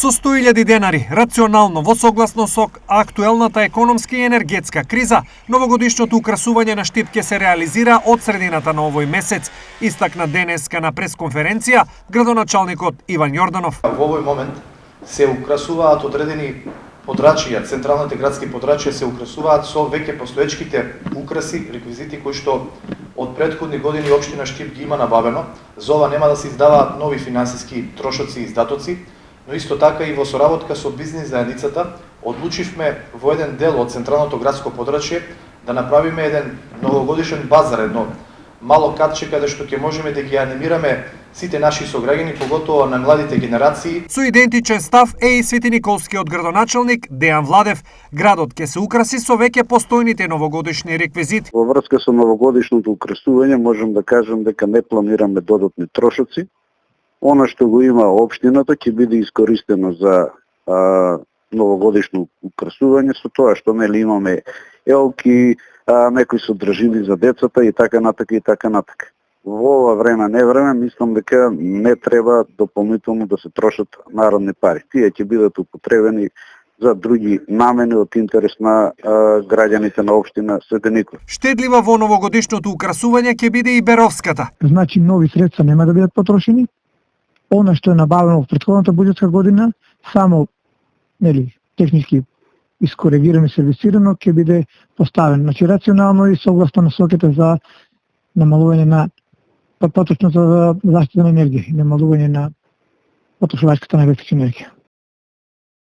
Со 100.000 денари, рационално во согласно со актуелната економска и енергетска криза, новогодишното украсување на Штип ќе се реализира од средината на овој месец, истакна денеска на пресконференција градоначалникот Иван Јорданов. Во овој момент се украсуваат одредени подрачија, централните градски подрачија се украсуваат со веќе постоечките украси, реквизити кои што од претходни години општина Штип ги има набавено. За ова нема да се издаваат нови финансиски трошоци и издатоци, но исто така и во соработка со бизнис заедницата одлучивме во еден дел од централното градско подрачје да направиме еден новогодишен базар, едно мало катче каде што ќе можеме да ги анимираме сите наши сограѓани, поготово на младите генерации. Со идентичен став е и Светиниколскиот градоначалник Дејан Владев. Градот ќе се украси со веќе постојните новогодишни реквизити. Во врска со новогодишното украсување можам да кажам дека не планираме додатни трошоци. Она што го има општината ќе биде искористено за новогодишно украсување, со тоа што нели имаме елки, некои содржини за децата и така натака и така натака. Во ова време мислам дека не треба дополнително да се трошат народни пари. Тие ќе бидат употребени за други намени од интерес на граѓаните на општина Светиникол. Штедлива во новогодишното украсување ќе биде и Беровската. Значи нови средства нема да бидат потрошени. Она што е набавено во претходната буџетска година, само технички искоригирано и сервисирано ќе биде поставено. Значи рационално и согласно насоките за намалување на поточната заштита на енергија и намалување на потрошувачката на електрична енергија.